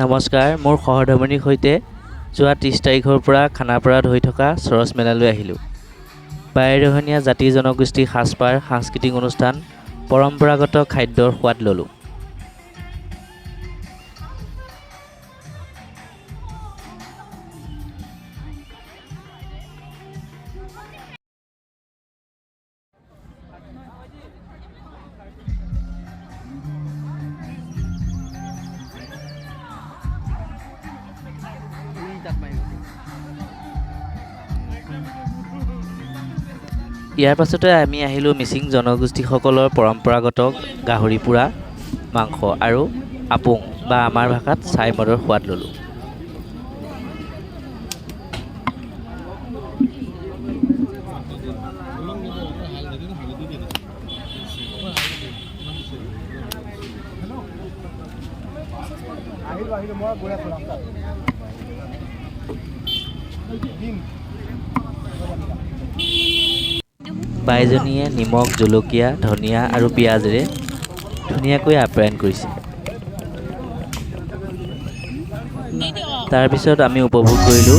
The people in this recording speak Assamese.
নমস্কাৰ, মোৰ সহধৰ্মিনীৰ সৈতে যোৱা 30 তাৰিখৰ পৰা খানাপাৰাত হৈ থকা সৰচ মেলালৈ আহিলোঁ। বাৰেৰহণীয়া জাতি জনগোষ্ঠীৰ সাজপাৰ, সাংস্কৃতিক অনুষ্ঠান, পৰম্পৰাগত খাদ্যৰ সোৱাদ ল'লোঁ। ইয়াৰ পাছতে আমি আহিলোঁ মিচিং জনগোষ্ঠীসকলৰ পৰম্পৰাগত গাহৰি পোৰা মাংস আৰু আপুং বা আমাৰ ভাষাত ছাই মদৰ সোৱাদ ল'লোঁ। বাইজনীয়ে নিমখ, জলকীয়া, ধনিয়া আৰু পিঁয়াজেৰে ধুনীয়াকৈ আপ্যায়ন কৰিছে। তাৰপিছত আমি উপভোগ কৰিলোঁ